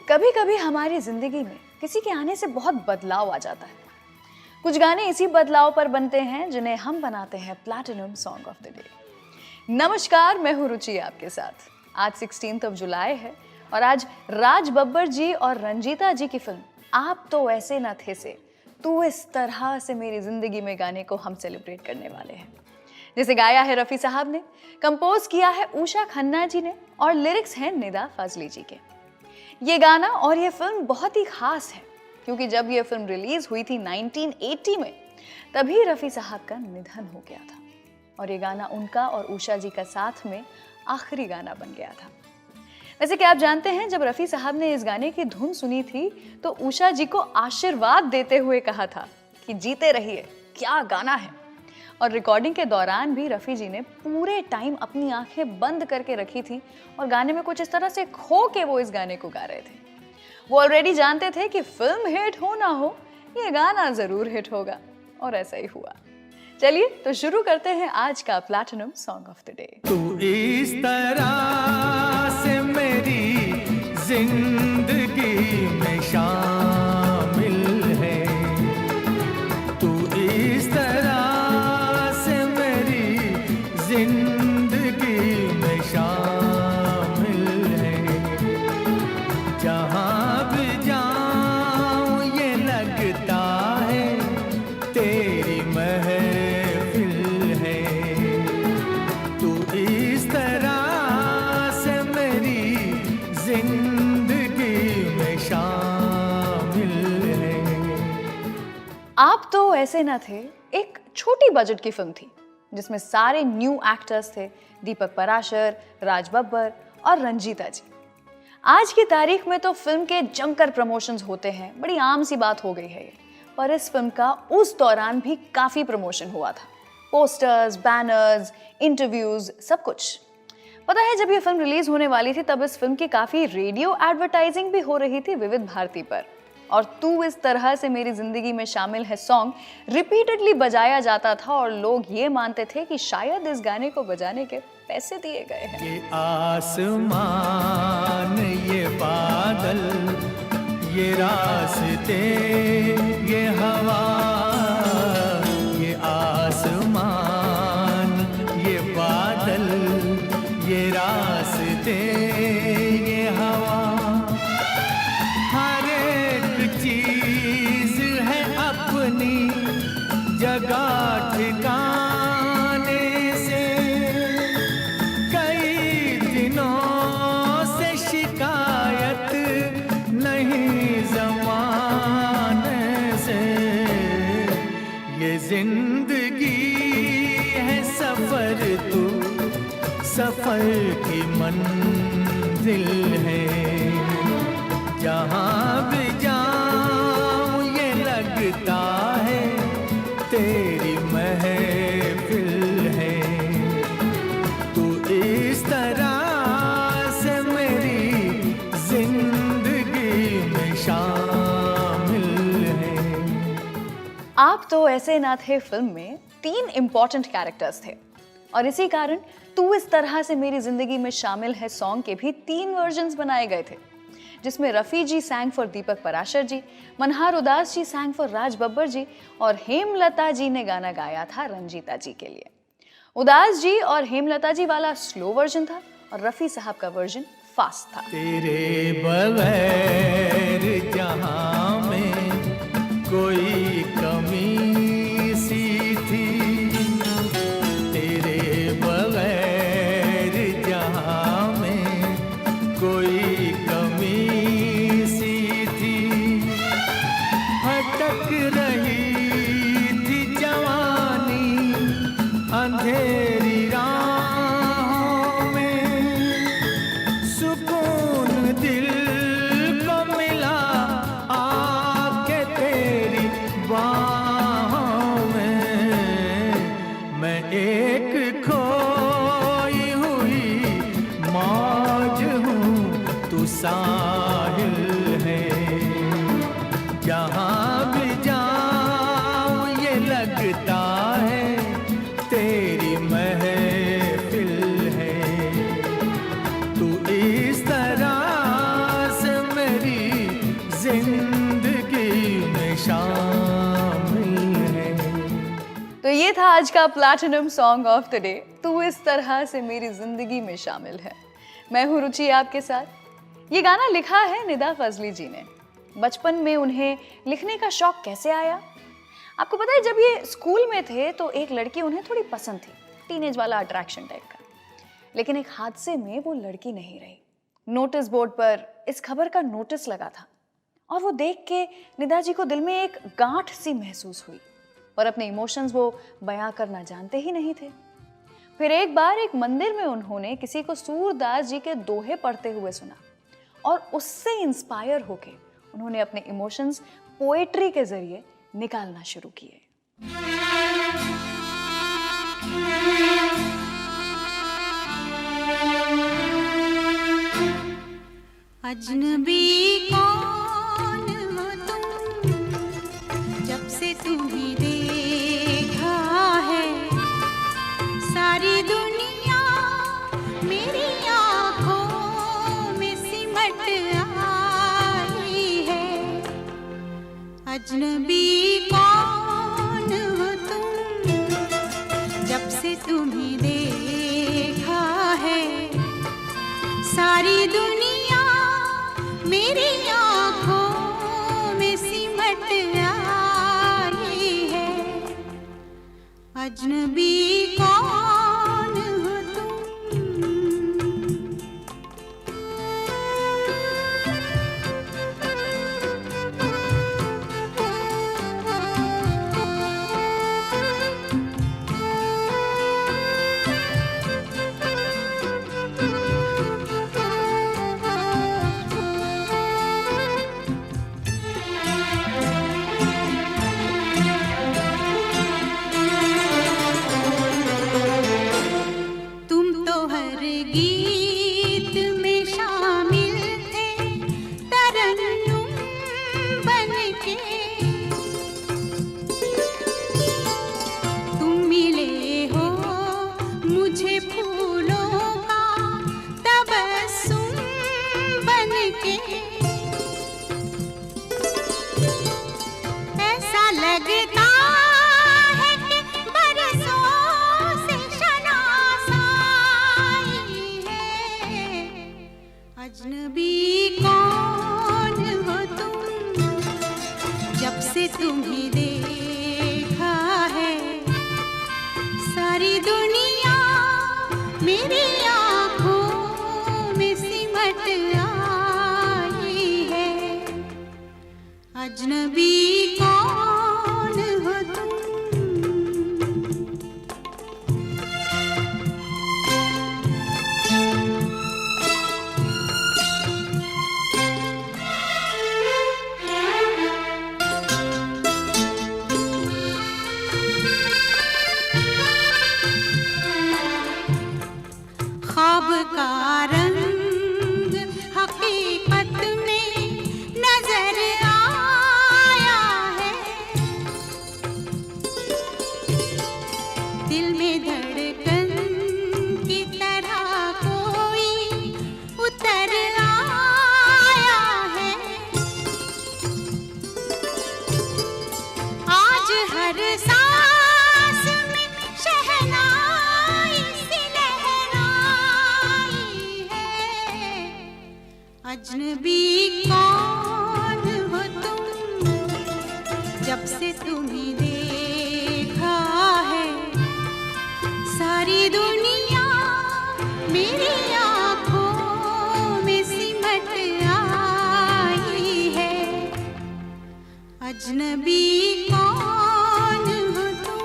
कभी कभी हमारी जिंदगी में किसी के आने से बहुत बदलाव आ जाता है। कुछ गाने इसी बदलाव पर बनते हैं जिन्हें हम बनाते हैं platinum song of the day. नमस्कार, मैं हूं रुचि आपके साथ। आज 16 जुलाई है और आज राज बब्बर जी और रंजीता जी की फिल्म आप तो ऐसे न थे से तू इस तरह से मेरी जिंदगी में गाने को हम सेलिब्रेट करने वाले हैं, जिसे गाया है रफ़ी साहब ने, कंपोज किया है उषा खन्ना जी ने और लिरिक्स हैं निदा फाजली जी के। ये गाना और ये फिल्म बहुत ही खास है क्योंकि जब ये फिल्म रिलीज हुई थी 1980 में, तभी रफ़ी साहब का निधन हो गया था और ये गाना उनका और उषा जी का साथ में आखिरी गाना बन गया था। वैसे क्या आप जानते हैं, जब रफ़ी साहब ने इस गाने की धुन सुनी थी तो उषा जी को आशीर्वाद देते हुए कहा था कि जीते रहिए, क्या गाना है। और रिकॉर्डिंग के दौरान भी रफ़ी जी ने पूरे टाइम अपनी आंखें बंद करके रखी थी और गाने में कुछ इस तरह से खो के वो इस गाने को गा रहे थे। वो ऑलरेडी जानते थे कि फिल्म हिट हो ना हो, ये गाना जरूर हिट होगा और ऐसा ही हुआ। चलिए तो शुरू करते हैं आज का platinum song of the day. तू इस तरह से मेरी जिंदगी में शामिल है, तू इस तरह से मेरी जिंदगी में शामिल है। जहाँ भी जाऊँ ये लगता है तेरी महफिल है, तू इस तरह से मेरी जिंदगी में शामिल है। आप तो ऐसे न थे एक छोटी बजट की फिल्म थी जिसमें सारे न्यू एक्टर्स थे, दीपक पराशर, राज बब्बर और रंजीता जी। आज की तारीख में तो फिल्म के जमकर प्रमोशंस होते हैं, बड़ी आम सी बात हो गई है ये। पर इस फिल्म का उस दौरान भी काफी प्रमोशन हुआ था, पोस्टर्स, बैनर्स, इंटरव्यूज, सब कुछ। पता है, जब ये फिल्म रिलीज होने वाली थी तब इस फिल्म की काफी रेडियो एडवर्टाइजिंग भी हो रही थी विविध भारती पर, और तू इस तरह से मेरी जिंदगी में शामिल है सॉन्ग रिपीटेडली बजाया जाता था और लोग ये मानते थे कि शायद इस गाने को बजाने के पैसे दिए गए हैं। ये आसमान, ये बादल, ये रास्ते, ये हवा, ये आसमान, ये बादल, ये रास्ते, ये हवा, हर एक चीज है अपनी जगह ठिकाने से। कई दिनों से शिकायत नहीं ज़माने से। ये जिंदगी है सफर, तू सफर की मंजिल है। जहाँ भी जाऊँ ये लगता है तेरी महफिल है, तू इस तरह से मेरी जिंदगी में शामिल है। आप तो ऐसे ना थे फिल्म में 3 इम्पोर्टेंट कैरेक्टर्स थे और इसी कारण तू इस तरह से मेरी जिंदगी में शामिल है सॉन्ग के भी 3 वर्जन्स बनाए गए थे, जिसमें रफ़ी जी सैंग फॉर दीपक पराशर जी, मनहार उदास जी सैंग फॉर राज बब्बर जी और हेमलता जी ने गाना गाया था रंजीता जी के लिए। उदास जी और हेमलता जी वाला स्लो वर्जन था और रफ़ी साहब का वर्जन फास्ट था। तेरे बगैर जहां में कोई कमी सी थी, तेरे बगैर जहां में कोई कमी सी थी। भटक रही थी जवानी अंधेरी राहों में, सुकून दिल को जिंदगी में शामिल है। तो ये था आज का platinum song of the day, तू इस तरह से मेरी जिंदगी में शामिल है। मैं हूँ रुचि आपके साथ। ये गाना लिखा है निदा फजली जी ने। बचपन में उन्हें लिखने का शौक कैसे आया? आपको पता है, जब ये स्कूल में थे तो एक लड़की उन्हें थोड़ी पसंद थी, टीनेज वाला अट्रैक्शन टाइप का। लेकिन एक हादसे में वो लड़की नहीं रही। नोटिस बोर्ड पर इस खबर का नोटिस लगा था और वो देख के निदा जी को दिल में एक गांठ सी महसूस हुई, पर अपने इमोशंस वो बयां करना जानते ही नहीं थे। फिर एक बार एक मंदिर में उन्होंने किसी को सूरदास जी के दोहे पढ़ते हुए सुना और उससे इंस्पायर होके उन्होंने अपने इमोशंस पोएट्री के जरिए निकालना शुरू किए। अजनबी कौन हो तुम, जब से तुम्हें देखा है, सारी दुनिया मेरी आँखों में सिमट आई है। अजनबी कौन हो तुम, जब से तुम्हें देखा है, सारी दुनिया मेरी आँखों में सिमट आई है। अजनबी कौन हो तुम। गीत में शामिल थे तरन्नुम बनके, तुम मिले हो मुझे फूलों का तबस्सुम बनके। ऐसा लगता है कि बरसों से अजनबी कौन हो तुम, जब से तुम्हें देखा है, सारी दुनिया मेरी आँखों में सिमट आई है। अजनबी कौन हो तुम। ख्वाब का रंग हकीकत में नजर आया है, दिल में धड़कन की तरह कोई उतर आया है। आज हर सांस में शहनाई सी अजनबी कौन हो तुम, जब से तुम्हें देखा है, सारी दुनिया मेरी आँखों में सिमट आई है। अजनबी कौन हो तुम।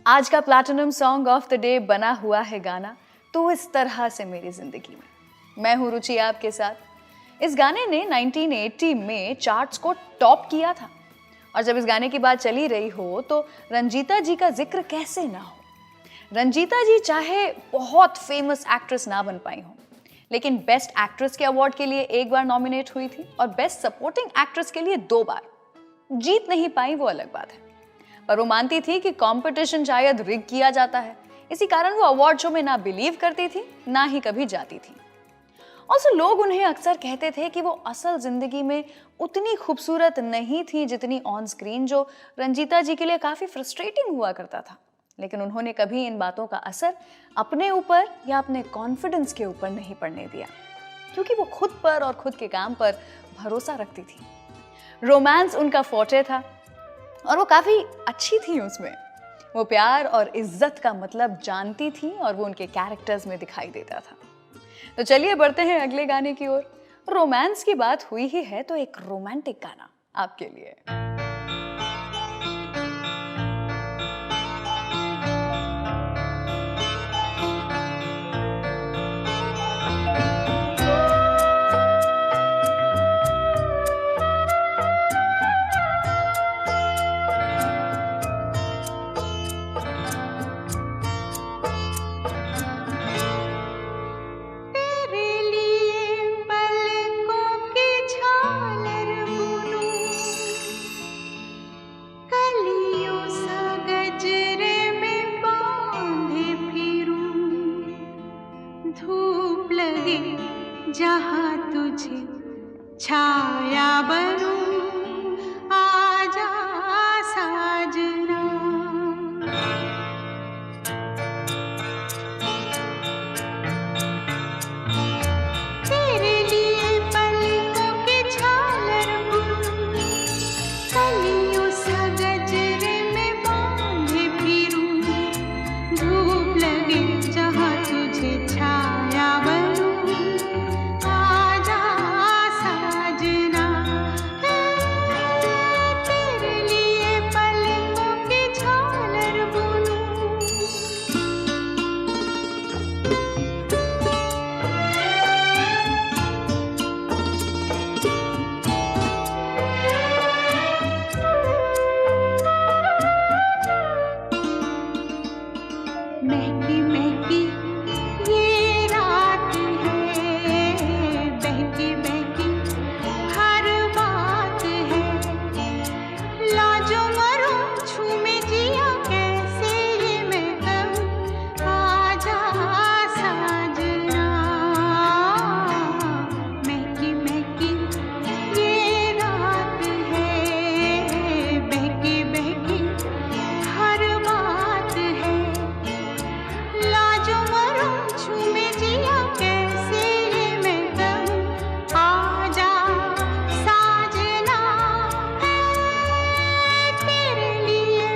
आज का platinum song of the day बना हुआ है गाना तो इस तरह से मेरी जिंदगी में। मैं हूँ रुचि आपके साथ। इस गाने ने 1980 में चार्ट्स को टॉप किया था और जब इस गाने की बात चली रही हो तो रंजीता जी का जिक्र कैसे ना हो। रंजीता जी चाहे बहुत फेमस एक्ट्रेस ना बन पाई हो, लेकिन बेस्ट एक्ट्रेस के अवार्ड के लिए एक बार नॉमिनेट हुई थी और बेस्ट सपोर्टिंग एक्ट्रेस के लिए 2 बार। जीत नहीं पाई वो अलग बात है, पर वो मानती थी कि कंपटीशन शायद रिग किया जाता है, इसी कारण वो अवार्ड शो में ना बिलीव करती थी ना ही कभी जाती थी। और लोग उन्हें अक्सर कहते थे कि वो असल जिंदगी में उतनी खूबसूरत नहीं थी जितनी ऑन स्क्रीन, जो रंजीता जी के लिए काफी फ्रस्ट्रेटिंग हुआ करता था। लेकिन उन्होंने कभी इन बातों का असर अपने ऊपर या अपने कॉन्फिडेंस के ऊपर नहीं पड़ने दिया, क्योंकि वो खुद पर और खुद के काम पर भरोसा रखती थी। रोमांस उनका फोर्टे था और वो काफी अच्छी थी उसमें। वो प्यार और इज्जत का मतलब जानती थी और वो उनके कैरेक्टर्स में दिखाई देता था। तो चलिए बढ़ते हैं अगले गाने की ओर। रोमांस की बात हुई ही है तो एक रोमांटिक गाना आपके लिए। जहाँ तुझे छाया बनूं, आजा साजना। तेरे लिए पलकों की झालर बुनूं, कलियों सा गजरे में बांधे फिरूं, धूप लगे जहाँ तुझे छाया बनूं, महकी महकी ये रात है, बहकी बहकी हर बात है, लाजो मरो झूमे जिया कैसे ये मैं कहूँ, आजा साजना। महकी महकी ये रात है, बहकी बहकी हर बात है, लाजो मरो झूमे जिया कैसे ये मैं कहूँ, आजा साजना। तेरे लिए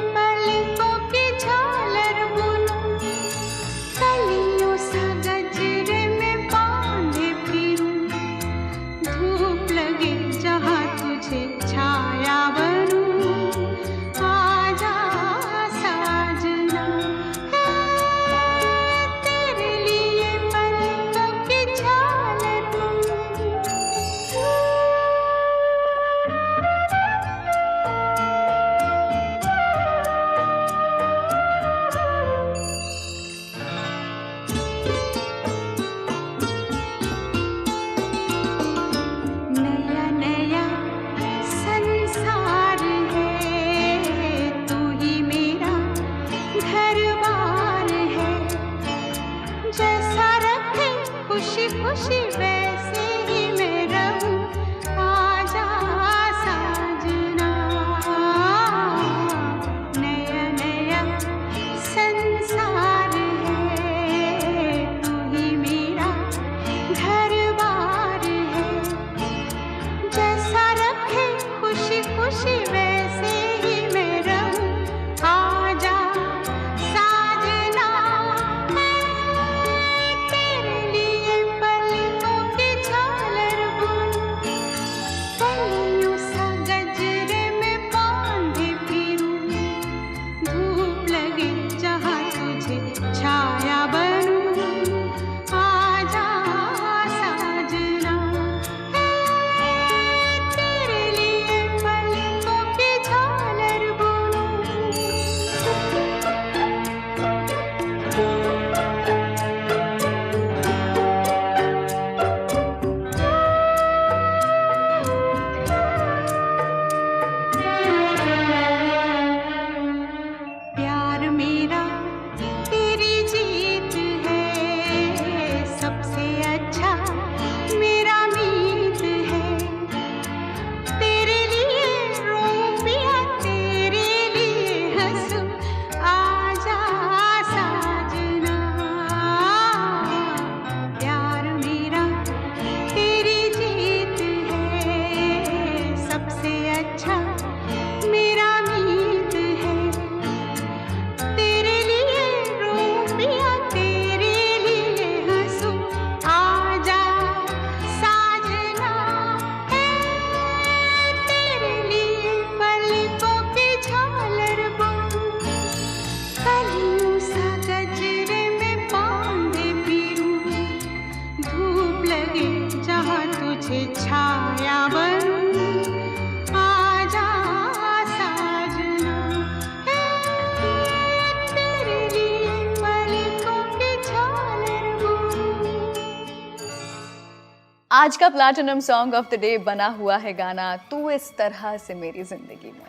आज का platinum song of the day बना हुआ है गाना तू इस तरह से मेरी जिंदगी में।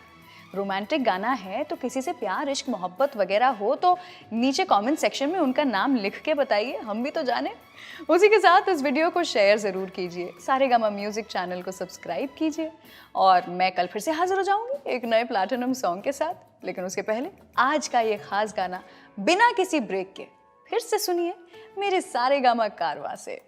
रोमांटिक गाना है तो किसी से प्यार इश्क मोहब्बत वगैरह हो तो नीचे कमेंट सेक्शन में उनका नाम लिख के बताइए, हम भी तो जाने। उसी के साथ इस वीडियो को शेयर ज़रूर कीजिए, सारेगामा म्यूजिक चैनल को सब्सक्राइब कीजिए और मैं कल फिर से हाजिर हो जाऊंगी एक नए प्लैटिनम सॉन्ग के साथ। लेकिन उसके पहले आज का ये खास गाना बिना किसी ब्रेक के फिर से सुनिए मेरे सारेगामा कारवां से।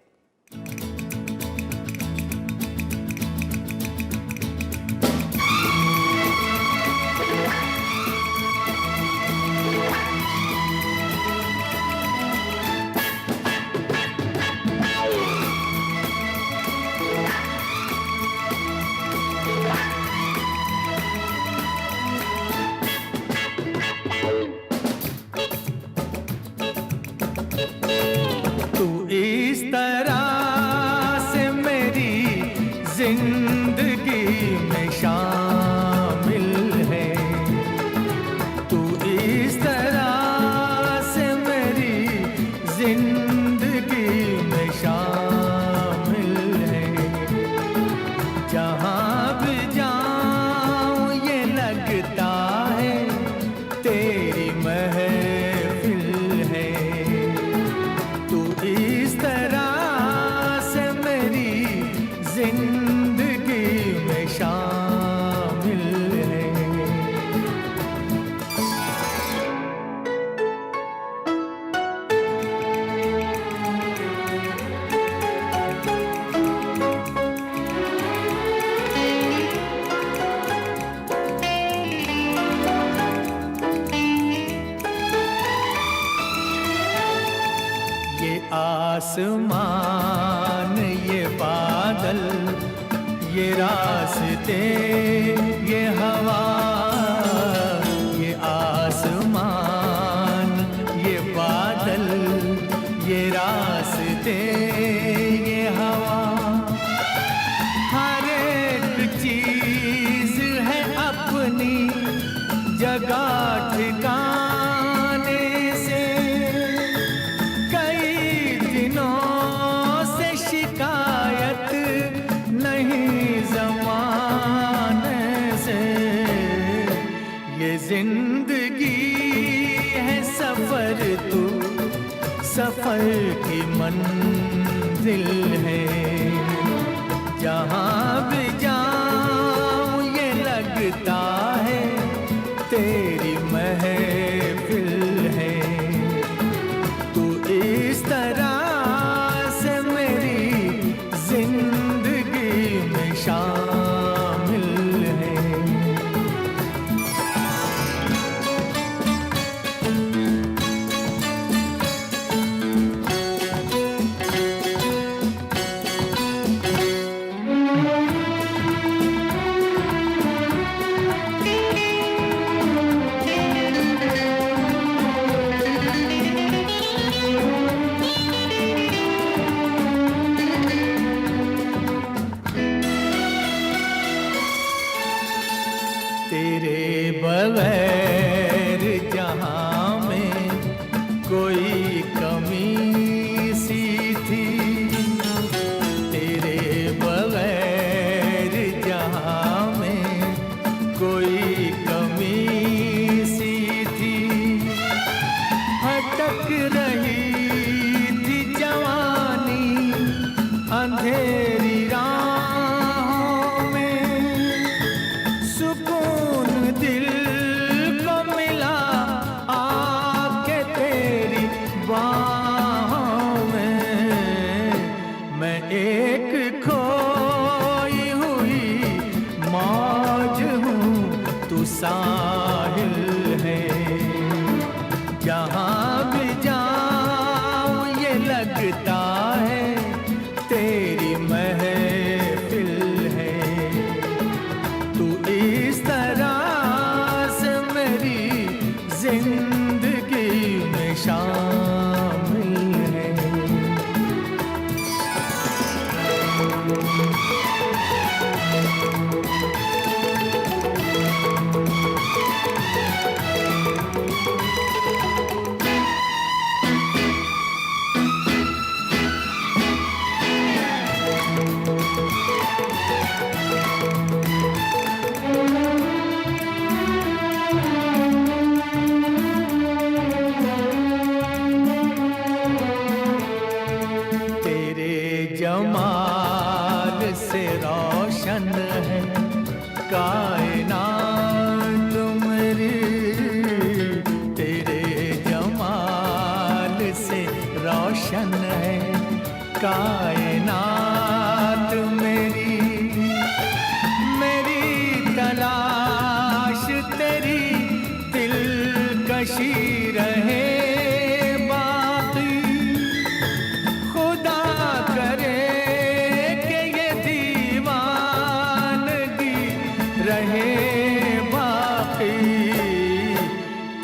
इस तरह से मेरी जिंदगी में शामिल है, तू इस तरह से मेरी जिंदगी में शामिल है। जहाँ भी जाऊँ ये लगता है तेरी महफिल है, इस तरह से मेरी जिंदगी में शामिल है। ये आसमान ये बादल ये रास्ते ये हवा, ये आसमान ये बादल ये रास्ते ये हवा, हर एक चीज है अपनी जगह ठिकाने से। कई दिनों से शिकायत नहीं ज़माने से, ये जिंदगी है सफ़र तू सफ़र की मंजिल है। जहाँ भी जाऊँ ये लगता है तेरी महफिल है, तू इस तरह से मेरी जिंदगी में शामिल है। तेरे बगैर जहाँ में कोई कमी सी थी, तेरे बगैर जहाँ में कोई कमी सी थी। भटक रही थी जवानी अंधेरी राहों में, सुकून दिल को मिला आके तेरी बाहों में। मैं एक खोई हुई मौज हूँ, तू साहिल है। जहाँ भी जाऊँ ये लगता है तेरी महफिल है, तू इस तरह से मेरी जिंदगी में शामिल है। कशी रहे बाकी। खुदा करे कि ये दीवानगी रहे बाकी।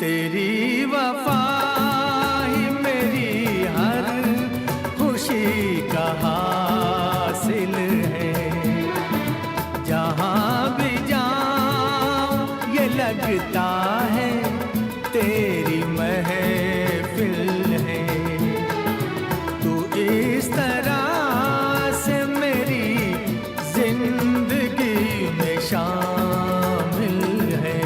तेरी वफा ही मेरी हर खुशी का हासिल है। जहाँ भी जाऊं ये लगता है तेरी महफिल है। तू इस तरह से मेरी जिंदगी में शामिल है।